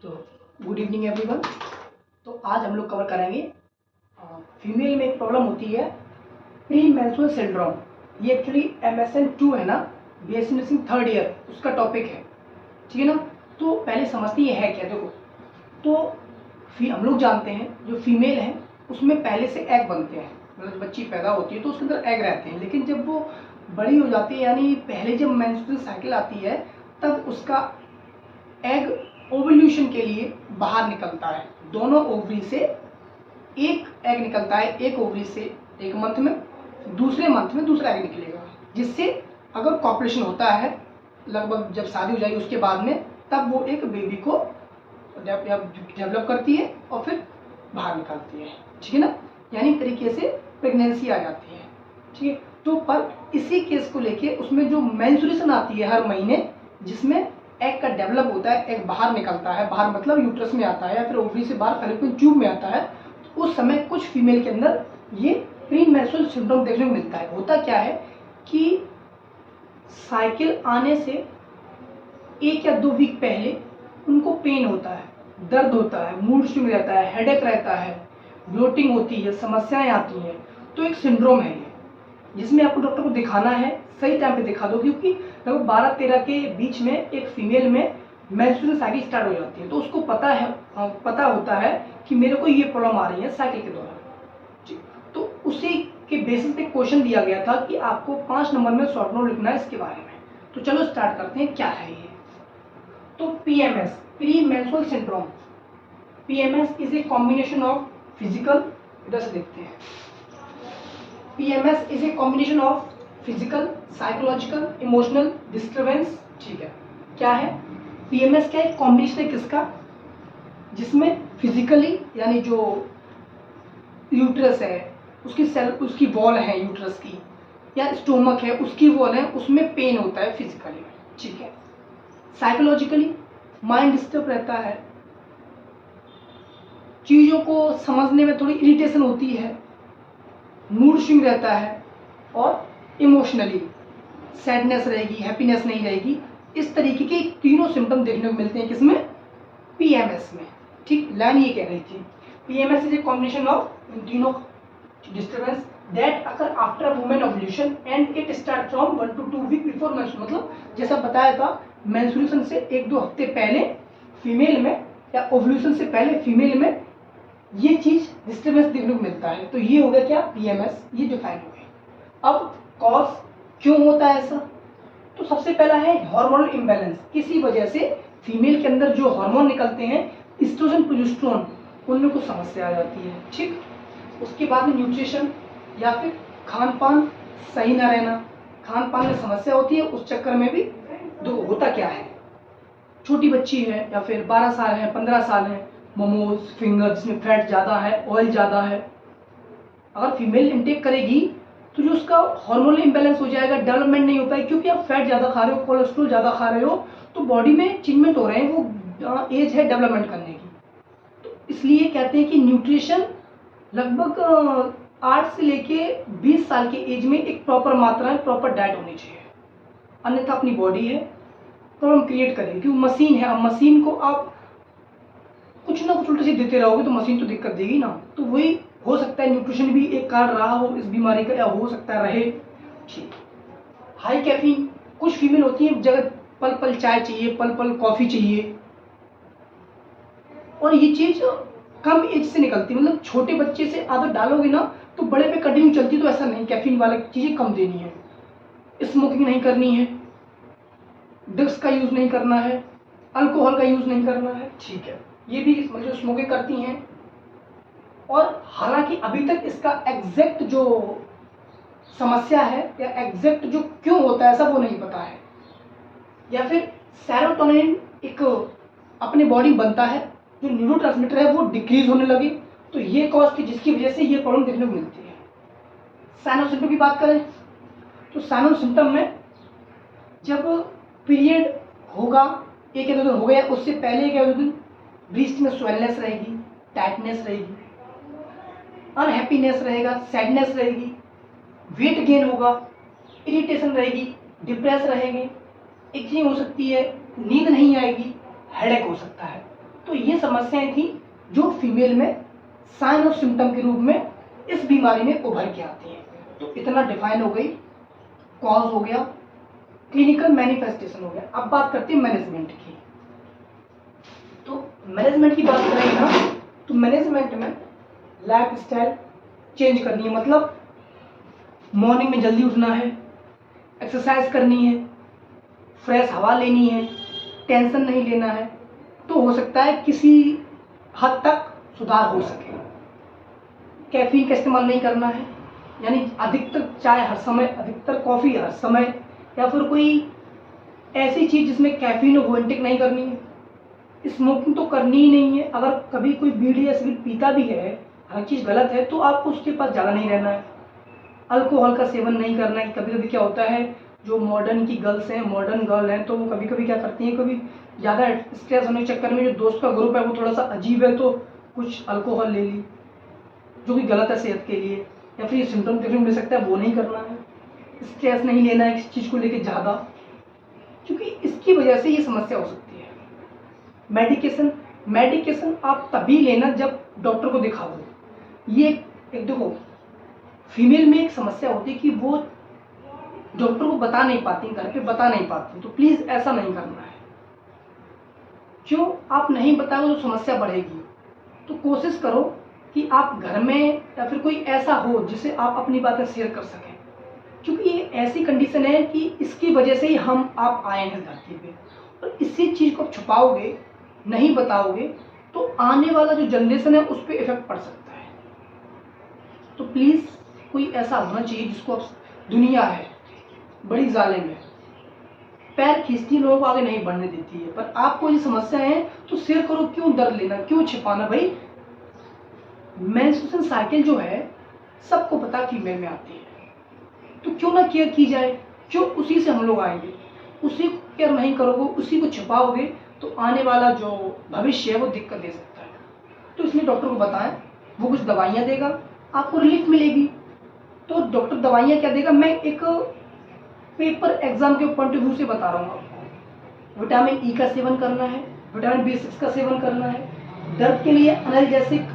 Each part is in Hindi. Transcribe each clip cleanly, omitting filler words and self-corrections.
तो गुड इवनिंग एवरीवन। तो आज हम लोग कवर करेंगे फीमेल में एक प्रॉब्लम होती है प्री मेंस्ट्रुअल सिंड्रोम। ये एक्चुअली MSN 2 है ना, BSc नर्सिंग थर्ड ईयर, उसका टॉपिक है, ठीक है ना। तो पहले समझते ये है क्या। देखो, तो हम लोग जानते हैं जो फीमेल है उसमें पहले से एग बनते हैं, मतलब जब बच्ची पैदा होती है तो उसके अंदर एग रहते हैं, लेकिन जब वो बड़ी हो जाती है यानी पहले जब मेंस्ट्रुअल साइकिल आती है तब उसका एग ओवल्यूशन के लिए बाहर निकलता है। दोनों ओवरी से एक एग निकलता है, एक ओवरी से एक मंथ में, दूसरे मंथ में दूसरा एग निकलेगा, जिससे अगर कॉपरेशन होता है लगभग जब शादी हो जाएगी उसके बाद में, तब वो एक बेबी को डेवलप करती है और फिर बाहर निकालती है, ठीक है ना। यानी तरीके से प्रेगनेंसी आ जाती है, ठीक है। तो पर इसी केस को लेके उसमें जो मेंस्ट्रुएशन आती है हर महीने, जिसमें एग का डेवलप होता है, एग बाहर निकलता है, बाहर मतलब यूट्रस में आता है या फिर ओवरी से बाहर फैलोपियन ट्यूब में आता है, तो उस समय कुछ फीमेल के अंदर ये प्री मेंस्ट्रुअल सिंड्रोम देखने को मिलता है। होता क्या है कि साइकिल आने से 1 या 2 वीक पहले उनको पेन होता है, दर्द होता है, मूड स्विंग रहता है, हेडेक रहता है, ब्लोटिंग होती है, समस्याएं आती हैं। तो एक सिंड्रोम है ये, जिसमें आपको डॉक्टर को दिखाना है, सही टाइम पे दिखा दो, क्योंकि लगभग 12-13 के बीच में एक फीमेल में मेंस्ट्रुअल साइकिल स्टार्ट हो जाती है, तो उसको पता होता है कि मेरे को ये प्रॉब्लम आ रही है साइकिल के दौरान। तो उसी के बेसिस पे क्वेश्चन दिया गया था कि आपको 5 नंबर में शॉर्ट नोट लिखना है इसके बारे में। तो चलो स्टार्ट करते हैं, क्या है ये। तो PMS, pre menstrual syndrome, PMS is a combination of physical, इधर से देखते हैं, PMS is a combination of physical, psychological, emotional disturbance, ठीक है। क्या है PMS? क्या एक कॉम्बिनेशन है किसका, जिसमें फिजिकली यानी जो यूट्रस है उसकी सेल, उसकी वॉल है यूट्रस की, या स्टोमक है उसकी वॉल है, उसमें पेन होता है फिजिकली, ठीक है। साइकोलॉजिकली माइंड डिस्टर्ब रहता है, चीज़ों को समझने में थोड़ी इरिटेशन होती है, मूड स्विंग रहता है, और इमोशनली सैडनेस रहेगी, हैप्पीनेस नहीं रहेगी। इस तरीके के तीनों सिम्टम देखने को मिलते हैं किसमें, PMS में, ठीक। लाइन ये कह रही थी, PMS is a combination of तीनों disturbance that occur after women ovulation and it start from 1 to 2 week before menstruation. मतलब जैसा बताया था, मेंस्ट्रुएशन से 1-2 हफ्ते पहले फीमेल में, या ओवुलेशन से पहले फीमेल में ये चीज डिस्टर्बेंस देखने को मिलता है। तो ये हो गया क्या, PMS, ये डिफाइन हो गया। अब कॉज क्यों होता है ऐसा, तो सबसे पहला है हार्मोनल इम्बैलेंस। किसी वजह से फीमेल के अंदर जो हार्मोन निकलते हैं, एस्ट्रोजन प्रोजेस्टेरोन, उनमें कुछ समस्या आ जाती है, ठीक। उसके बाद में न्यूट्रिशन या फिर खान पान सही ना रहना, खान पान में समस्या होती है, उस चक्कर में भी होता क्या है, छोटी बच्ची है या फिर 12 साल है, 15 साल है, मोमोज, फिंगर जिसमें फैट ज़्यादा है, ऑयल ज़्यादा है, अगर फीमेल इंटेक करेगी तो जो उसका हार्मोनल इम्बैलेंस हो जाएगा, डेवलपमेंट नहीं हो पाएगी, क्योंकि आप फैट ज़्यादा खा रहे हो, कोलेस्ट्रॉल ज़्यादा खा रहे हो, तो बॉडी में चेंजमेंट हो रहे हैं, वो एज है डेवलपमेंट करने की। तो इसलिए कहते हैं कि न्यूट्रिशन लगभग 8 से लेके 20 साल की एज में एक प्रॉपर मात्रा में प्रॉपर डाइट होनी चाहिए, अन्यथा अपनी बॉडी है प्रॉब्लम क्रिएट करेगी, क्योंकि मशीन है। अब मशीन को आप कुछ ना कुछ उल्टा सीधा देते रहोगे तो मशीन तो दिक्कत देगी ना। तो वही हो सकता है न्यूट्रिशन भी एक कारण रहा हो इस बीमारी का, या हो सकता है रहे, ठीक। हाई कैफीन, कुछ फीमेल होती है जगह पल पल चाय चाहिए, पल पल कॉफी चाहिए, और ये चीज कम एज से निकलती है, मतलब छोटे बच्चे से आदत डालोगे ना तो बड़े पे कंटिन्यू चलती, तो ऐसा नहीं, कैफीन वाला चीजें कम देनी है, स्मोकिंग नहीं करनी है, ड्रग्स का यूज नहीं करना है, अल्कोहल का यूज नहीं करना है, ठीक है। ये भी मतलब स्मोकिंग करती हैं, और हालांकि अभी तक इसका एग्जैक्ट जो समस्या है या एग्जैक्ट जो क्यों होता है ऐसा वो नहीं पता है। या फिर सेरोटोनिन एक अपने बॉडी में बनता है, जो न्यूरोट्रांसमीटर है वो डिक्रीज होने लगे, तो ये कॉज थी जिसकी वजह से ये प्रॉब्लम देखने को मिलती है। साइनो सिम्टम की बात करें तो साइनो सिम्टम में जब पीरियड होगा, 1 या 2 दिन हो गया, उससे पहले 1 या 2 दिन ब्रीस्ट में स्वेलनेस रहेगी, टाइटनेस रहेगी, अनहैप्पीनेस रहेगा, सैडनेस रहेगी, वेट गेन होगा, इरिटेशन रहेगी, डिप्रेस रहेंगे, इचिंग हो सकती है, नींद नहीं आएगी, हेडेक हो सकता है। तो ये समस्याएं थी जो फीमेल में साइन और सिम्टम के रूप में इस बीमारी में उभर के आती हैं। तो इतना डिफाइन हो गई, कॉज हो गया, क्लिनिकल मैनिफेस्टेशन हो गया। अब बात करते हैं मैनेजमेंट की। तो मैनेजमेंट की बात करेंगे ना, तो मैनेजमेंट में लाइफ स्टाइल चेंज करनी है, मतलब मॉर्निंग में जल्दी उठना है, एक्सरसाइज करनी है, फ्रेश हवा लेनी है, टेंशन नहीं लेना है, तो हो सकता है किसी हद तक सुधार हो सके। कैफीन का इस्तेमाल नहीं करना है, यानी अधिकतर चाय हर समय, अधिकतर कॉफ़ी हर समय, या फिर कोई ऐसी चीज़ जिसमें कैफीन हो वो इंटेक नहीं करनी है। स्मोकिंग तो करनी ही नहीं है। अगर कभी कोई बीड़ी या सिगरेट पीता भी है, हर चीज़ गलत है, तो आपको उसके पास ज़्यादा नहीं रहना है। अल्कोहल का सेवन नहीं करना है। कभी कभी क्या होता है, जो मॉडर्न की गर्ल्स हैं, मॉडर्न गर्ल हैं, तो वो कभी कभी क्या करती हैं, कभी ज़्यादा स्ट्रेस होने के चक्कर में जो दोस्त का ग्रुप है वो थोड़ा सा अजीब है, तो कुछ अल्कोहल ले ली, जो कि गलत है सेहत के लिए। या फिर ये सिम्टम देखने को मिल सकता है, वो नहीं करना है। स्ट्रेस नहीं लेना है किसी चीज़ को लेकर ज़्यादा, क्योंकि इसकी वजह से ये समस्या हो सकती है। मेडिकेशन आप तभी लेना जब डॉक्टर को दिखा दो। ये एक देखो, फीमेल में एक समस्या होती है कि वो डॉक्टर को बता नहीं पाती, घर पे बता नहीं पाती, तो प्लीज़ ऐसा नहीं करना है। क्यों आप नहीं बताओगे तो समस्या बढ़ेगी। तो कोशिश करो कि आप घर में या फिर कोई ऐसा हो जिसे आप अपनी बातें शेयर कर सकें, क्योंकि ये ऐसी कंडीशन है कि इसकी वजह से ही आप आए हैं धरती पे। और इसी चीज़ को छुपाओगे, नहीं बताओगे, तो आने वाला जो जनरेशन है उस पर इफेक्ट पड़ सकता है। तो प्लीज़ कोई ऐसा होना चाहिए जिसको अब, दुनिया है बड़ी जालिम है, पैर खींचती लोगों को आगे नहीं बढ़ने देती है, पर आपको ये समस्या है तो शेयर करो। क्यों डर लेना, क्यों छिपाना भाई। मेंस्ट्रुएशन साइकिल जो है सबको पता फीमेल में आती है, तो क्यों ना केयर की जाए। क्यों उसी से हम लोग आएंगे, उसी को केयर नहीं करोगे, उसी को छिपाओगे, तो आने वाला जो भविष्य है वो दिक्कत दे सकता है। तो इसलिए डॉक्टर को बताएं, वो कुछ दवाइयाँ देगा, आपको रिलीफ मिलेगी। तो डॉक्टर दवाइयाँ क्या देगा, मैं एक पेपर एग्जाम के पॉइंट ऑफ व्यू से बता रहा हूँ आपको। विटामिन ई का सेवन करना है, विटामिन B6 का सेवन करना है, दर्द के लिए एनाल्जेसिक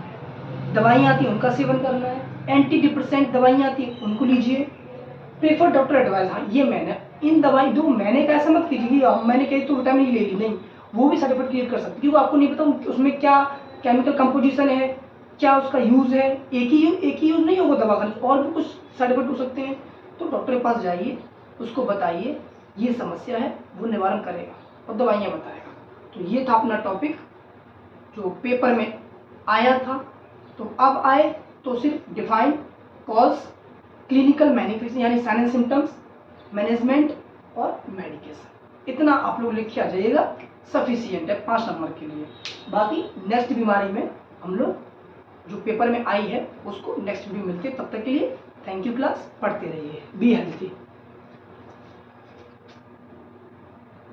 दवाइयाँ आती हैं उनका सेवन करना है, एंटी डिप्रेसेंट दवाइयाँ आती हैं उनको लीजिए। प्रेफर डॉक्टर एडवाइस, हाँ ये मैंने इन दवाई दो, मैंने का ऐसा मत कीजिए कि मैंने कही तो विटामिन ई ले ली, नहीं, वो भी साइड इफेक्ट क्रिएट कर सकती है, क्योंकि आपको नहीं पता उसमें क्या केमिकल कंपोजिशन है, क्या उसका यूज़ है। एक ही यूज़ नहीं होगा दवा का, और भी कुछ साइड इफेक्ट हो सकते हैं। तो डॉक्टर के पास जाइए, उसको बताइए ये समस्या है, वो निवारण करेगा और दवाइयाँ बताएगा। तो ये था अपना टॉपिक जो पेपर में आया था। तो अब आए तो सिर्फ डिफाइन, कॉज, क्लिनिकल मैनिफेस्टेशन यानी साइन एंड सिम्टम्स, मैनेजमेंट और मेडिकेशन, इतना आप लोग लिख के आ जाइएगा, सफिशियंट है 5 नंबर के लिए। बाकी नेक्स्ट बीमारी में हम लोग जो पेपर में आई है उसको नेक्स्ट वीडियो मिलते हैं। तब तक के लिए थैंक यू क्लास, पढ़ते रहिए, बी हेल्थी।